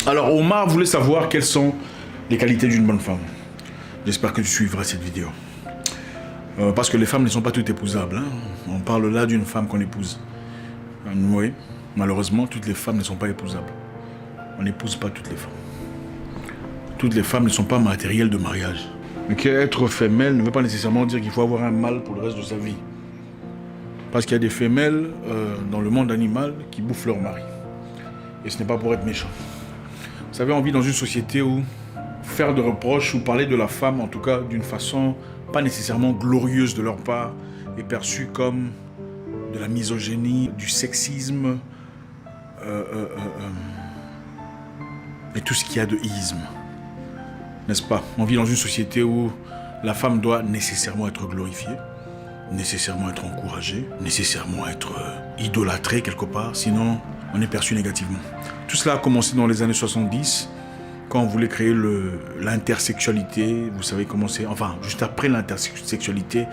Alors, Omar voulait savoir quelles sont les qualités d'une bonne femme. J'espère que tu suivras cette vidéo. Parce que les femmes ne sont pas toutes épousables. Hein. On parle là d'une femme qu'on épouse. Oui, malheureusement, toutes les femmes ne sont pas épousables. On n'épouse pas toutes les femmes. Toutes les femmes ne sont pas matérielles de mariage. Mais qu'être femelle ne veut pas nécessairement dire qu'il faut avoir un mâle pour le reste de sa vie. Parce qu'il y a des femelles dans le monde animal qui bouffent leur mari. Et ce n'est pas pour être méchant. Vous savez, on vit dans une société où faire de reproches ou parler de la femme, en tout cas d'une façon pas nécessairement glorieuse de leur part, est perçu comme de la misogynie, du sexisme et tout ce qu'il y a de isme. N'est-ce pas? On vit dans une société où la femme doit nécessairement être glorifiée, nécessairement être encouragée, nécessairement être idolâtrée quelque part, sinon on est perçu négativement. Tout cela a commencé dans les années 70, quand on voulait créer l'intersexualité, vous savez comment c'est, enfin juste après l'intersexualité,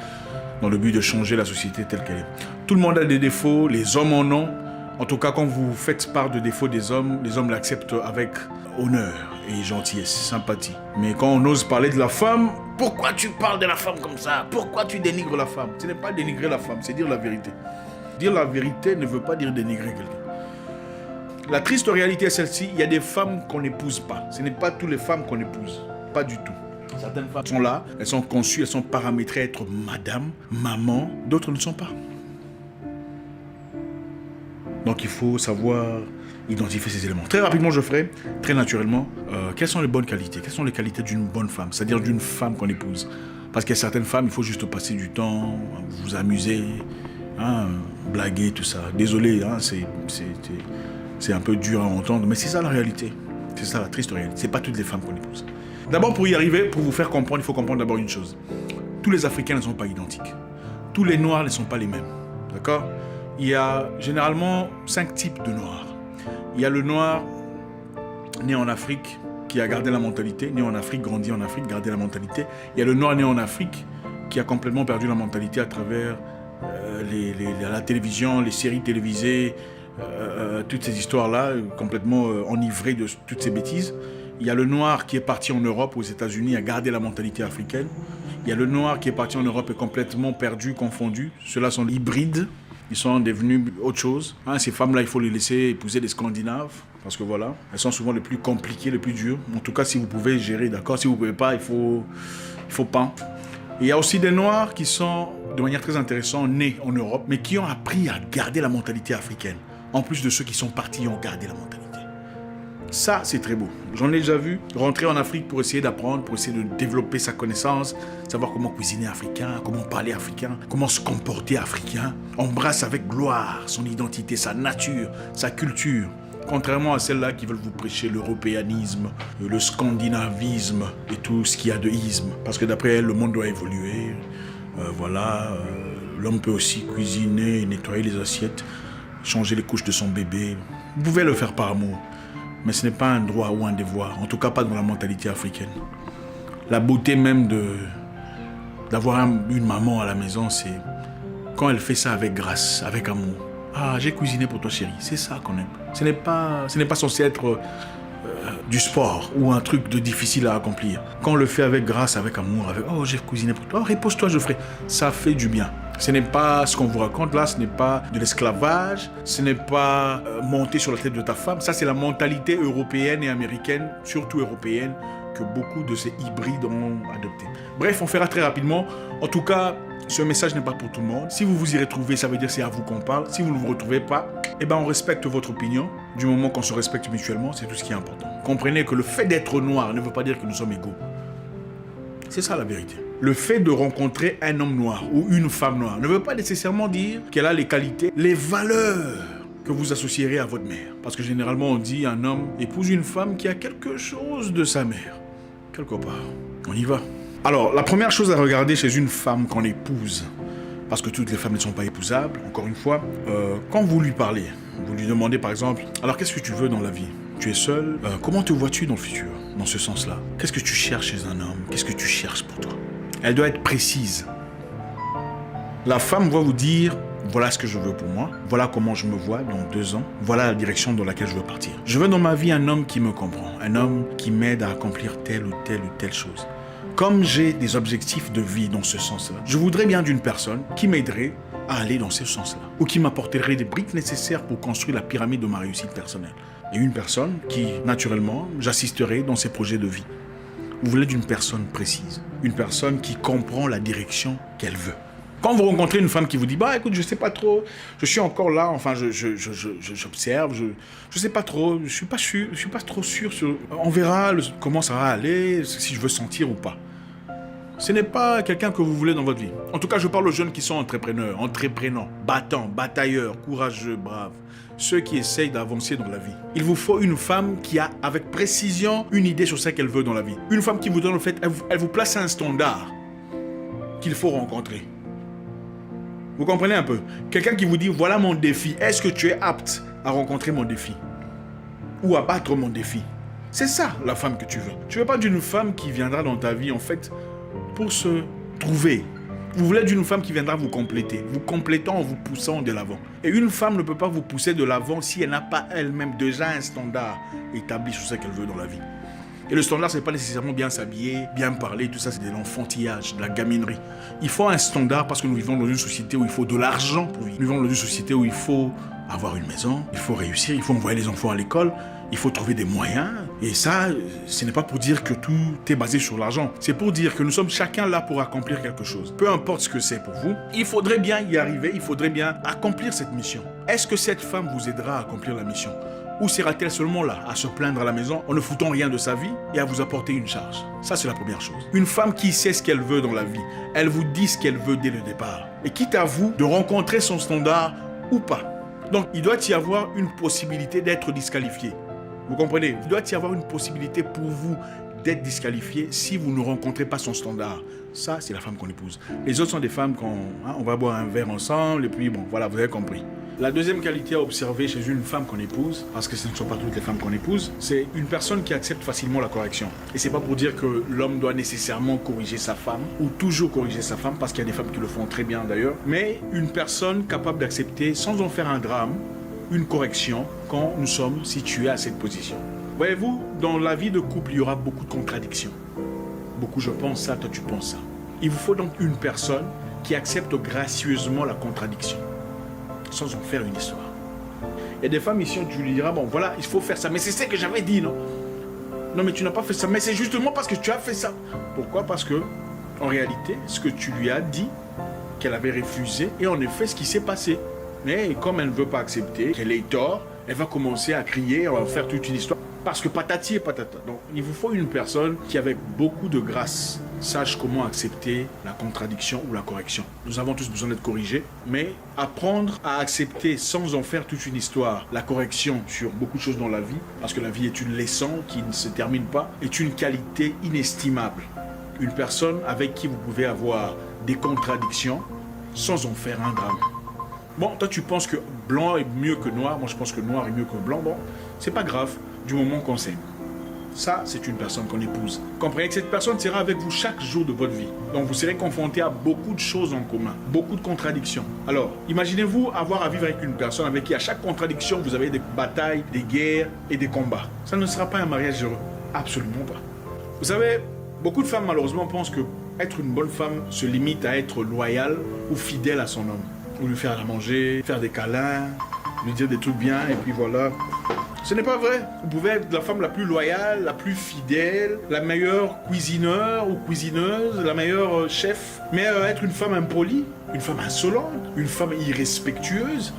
dans le but de changer la société telle qu'elle est. Tout le monde a des défauts, les hommes en ont. En tout cas, quand vous faites part de défauts des hommes, les hommes l'acceptent avec honneur et gentillesse, sympathie. Mais quand on ose parler de la femme, pourquoi tu parles de la femme comme ça? Pourquoi tu dénigres la femme? Ce n'est pas dénigrer la femme, c'est dire la vérité. Dire la vérité ne veut pas dire dénigrer quelqu'un. La triste réalité est celle-ci, il y a des femmes qu'on n'épouse pas. Ce n'est pas toutes les femmes qu'on épouse, pas du tout. Certaines femmes sont là, elles sont conçues, elles sont paramétrées à être madame, maman, d'autres ne sont pas. Donc il faut savoir identifier ces éléments. Très rapidement, je ferai, très naturellement, quelles sont les bonnes qualités? Quelles sont les qualités d'une bonne femme? C'est-à-dire d'une femme qu'on épouse. Parce qu'il y a certaines femmes, il faut juste passer du temps, vous amuser, hein, blaguer, tout ça. Désolé, hein, c'est un peu dur à entendre, mais c'est ça la réalité. C'est ça la triste réalité. C'est pas toutes les femmes qu'on épouse. D'abord, pour y arriver, pour vous faire comprendre, il faut comprendre d'abord une chose. Tous les Africains ne sont pas identiques. Tous les Noirs ne sont pas les mêmes. D'accord? Il y a généralement 5 types de Noirs. Il y a le Noir né en Afrique, qui a gardé la mentalité, né en Afrique, grandi en Afrique, gardé la mentalité. Il y a le Noir né en Afrique, qui a complètement perdu la mentalité à travers la télévision, les séries télévisées, toutes ces histoires-là, complètement enivré de toutes ces bêtises. Il y a le Noir qui est parti en Europe, aux États-Unis, a gardé la mentalité africaine. Il y a le Noir qui est parti en Europe et complètement perdu, confondu. Ceux-là sont hybrides. Ils sont devenus autre chose. Hein, ces femmes-là, il faut les laisser épouser des Scandinaves. Parce que voilà, elles sont souvent les plus compliquées, les plus dures. En tout cas, si vous pouvez gérer, d'accord. Si vous ne pouvez pas, il faut pas. Et il y a aussi des Noirs qui sont, de manière très intéressante, nés en Europe, mais qui ont appris à garder la mentalité africaine. En plus de ceux qui sont partis et ont gardé la mentalité. Ça, c'est très beau. J'en ai déjà vu rentrer en Afrique pour essayer d'apprendre, pour essayer de développer sa connaissance, savoir comment cuisiner africain, comment parler africain, comment se comporter africain. Embrasse avec gloire son identité, sa nature, sa culture. Contrairement à celles-là qui veulent vous prêcher l'européanisme, le scandinavisme et tout ce qu'il y a de isme. Parce que d'après elle, le monde doit évoluer. L'homme peut aussi cuisiner, nettoyer les assiettes, changer les couches de son bébé. Vous pouvez le faire par amour. Mais ce n'est pas un droit ou un devoir, en tout cas pas dans la mentalité africaine. La beauté même d'avoir une maman à la maison, c'est quand elle fait ça avec grâce, avec amour. Ah, j'ai cuisiné pour toi chérie, c'est ça qu'on aime. Ce n'est pas censé être du sport ou un truc de difficile à accomplir. Quand on le fait avec grâce, avec amour, avec oh j'ai cuisiné pour toi, oh, repose-toi je ferai. Ça fait du bien. Ce n'est pas ce qu'on vous raconte là, ce n'est pas de l'esclavage, ce n'est pas monter sur la tête de ta femme. Ça, c'est la mentalité européenne et américaine, surtout européenne, que beaucoup de ces hybrides ont adopté. Bref, on fera très rapidement. En tout cas, ce message n'est pas pour tout le monde. Si vous vous y retrouvez, ça veut dire que c'est à vous qu'on parle. Si vous ne vous retrouvez pas, eh ben on respecte votre opinion. Du moment qu'on se respecte mutuellement, c'est tout ce qui est important. Comprenez que le fait d'être noir ne veut pas dire que nous sommes égaux. C'est ça la vérité. Le fait de rencontrer un homme noir ou une femme noire ne veut pas nécessairement dire qu'elle a les qualités, les valeurs que vous associerez à votre mère. Parce que généralement on dit un homme épouse une femme qui a quelque chose de sa mère. Quelque part. On y va. Alors, la première chose à regarder chez une femme qu'on épouse, parce que toutes les femmes ne sont pas épousables, encore une fois, quand vous lui parlez, vous lui demandez par exemple, alors qu'est-ce que tu veux dans la vie? Tu es seul? Comment te vois-tu dans le futur? Dans ce sens-là. Qu'est-ce que tu cherches chez un homme? Qu'est-ce que tu cherches pour toi? Elle doit être précise. La femme va vous dire voilà ce que je veux pour moi, voilà comment je me vois dans 2 ans, voilà la direction dans laquelle je veux partir. Je veux dans ma vie un homme qui me comprend, un homme qui m'aide à accomplir telle ou telle chose. Comme j'ai des objectifs de vie dans ce sens-là, je voudrais bien d'une personne qui m'aiderait à aller dans ce sens-là, ou qui m'apporterait des briques nécessaires pour construire la pyramide de ma réussite personnelle. Et une personne qui, naturellement, j'assisterai dans ses projets de vie. Vous voulez d'une personne précise, une personne qui comprend la direction qu'elle veut. Quand vous rencontrez une femme qui vous dit « Bah écoute, je sais pas trop, je suis encore là, enfin j'observe, je sais pas trop, je suis pas trop sûr, on verra comment ça va aller, si je veux sentir ou pas. » Ce n'est pas quelqu'un que vous voulez dans votre vie. En tout cas, je parle aux jeunes qui sont entrepreneurs, battants, batailleurs, courageux, braves. Ceux qui essayent d'avancer dans la vie. Il vous faut une femme qui a avec précision une idée sur ce qu'elle veut dans la vie. Une femme qui vous donne le fait, elle vous place un standard qu'il faut rencontrer. Vous comprenez un peu? Quelqu'un qui vous dit, voilà mon défi. Est-ce que tu es apte à rencontrer mon défi? Ou à battre mon défi? C'est ça la femme que tu veux. Tu ne veux pas d'une femme qui viendra dans ta vie en fait pour se trouver. Vous voulez d'une femme qui viendra vous compléter, vous complétant en vous poussant de l'avant. Et une femme ne peut pas vous pousser de l'avant si elle n'a pas elle-même déjà un standard établi sur ce qu'elle veut dans la vie. Et le standard, ce n'est pas nécessairement bien s'habiller, bien parler, tout ça, c'est de l'enfantillage, de la gaminerie. Il faut un standard parce que nous vivons dans une société où il faut de l'argent pour vivre. Nous vivons dans une société où il faut avoir une maison, il faut réussir, il faut envoyer les enfants à l'école, il faut trouver des moyens. Et ça, ce n'est pas pour dire que tout est basé sur l'argent. C'est pour dire que nous sommes chacun là pour accomplir quelque chose. Peu importe ce que c'est pour vous, il faudrait bien y arriver, il faudrait bien accomplir cette mission. Est-ce que cette femme vous aidera à accomplir la mission ? Ou sera-t-elle seulement là, à se plaindre à la maison en ne foutant rien de sa vie et à vous apporter une charge? Ça, c'est la première chose. Une femme qui sait ce qu'elle veut dans la vie, elle vous dit ce qu'elle veut dès le départ. Et quitte à vous de rencontrer son standard ou pas. Donc, il doit y avoir une possibilité d'être disqualifié. Vous comprenez? Il doit y avoir une possibilité pour vous d'être disqualifié si vous ne rencontrez pas son standard. Ça, c'est la femme qu'on épouse. Les autres sont des femmes on va boire un verre ensemble et puis bon, voilà, vous avez compris. La deuxième qualité à observer chez une femme qu'on épouse, parce que ce ne sont pas toutes les femmes qu'on épouse, c'est une personne qui accepte facilement la correction. Et c'est pas pour dire que l'homme doit nécessairement corriger sa femme, ou toujours corriger sa femme, parce qu'il y a des femmes qui le font très bien d'ailleurs, mais une personne capable d'accepter, sans en faire un drame, une correction quand nous sommes situés à cette position. Voyez-vous, dans la vie de couple, il y aura beaucoup de contradictions. Beaucoup, je pense ça, toi tu penses ça. Il vous faut donc une personne qui accepte gracieusement la contradiction, sans en faire une histoire. Il y a des femmes ici, tu lui diras, bon voilà, il faut faire ça, mais c'est ce que j'avais dit, non? Non, mais tu n'as pas fait ça, mais c'est justement parce que tu as fait ça. Pourquoi? Parce que, en réalité, ce que tu lui as dit, qu'elle avait refusé, et en effet, ce qui s'est passé. Mais comme elle ne veut pas accepter, qu'elle ait tort, elle va commencer à crier, on va faire toute une histoire. Parce que patati et patata. Donc, il vous faut une personne qui, avec beaucoup de grâce, sache comment accepter la contradiction ou la correction. Nous avons tous besoin d'être corrigés, mais apprendre à accepter sans en faire toute une histoire la correction sur beaucoup de choses dans la vie, parce que la vie est une leçon qui ne se termine pas, est une qualité inestimable. Une personne avec qui vous pouvez avoir des contradictions sans en faire un drame. Bon, toi tu penses que blanc est mieux que noir, moi je pense que noir est mieux que blanc. Bon, c'est pas grave, du moment qu'on s'aime. Ça, c'est une personne qu'on épouse. Comprenez que cette personne sera avec vous chaque jour de votre vie. Donc vous serez confronté à beaucoup de choses en commun, beaucoup de contradictions. Alors, imaginez-vous avoir à vivre avec une personne avec qui à chaque contradiction, vous avez des batailles, des guerres et des combats. Ça ne sera pas un mariage heureux. Absolument pas. Vous savez, beaucoup de femmes malheureusement pensent que être une bonne femme se limite à être loyale ou fidèle à son homme. Ou lui faire à manger, faire des câlins, lui dire des trucs bien, et puis voilà. Ce n'est pas vrai. Vous pouvez être la femme la plus loyale, la plus fidèle, la meilleure cuisineur ou cuisineuse, la meilleure chef, mais être une femme impolie, une femme insolente, une femme irrespectueuse,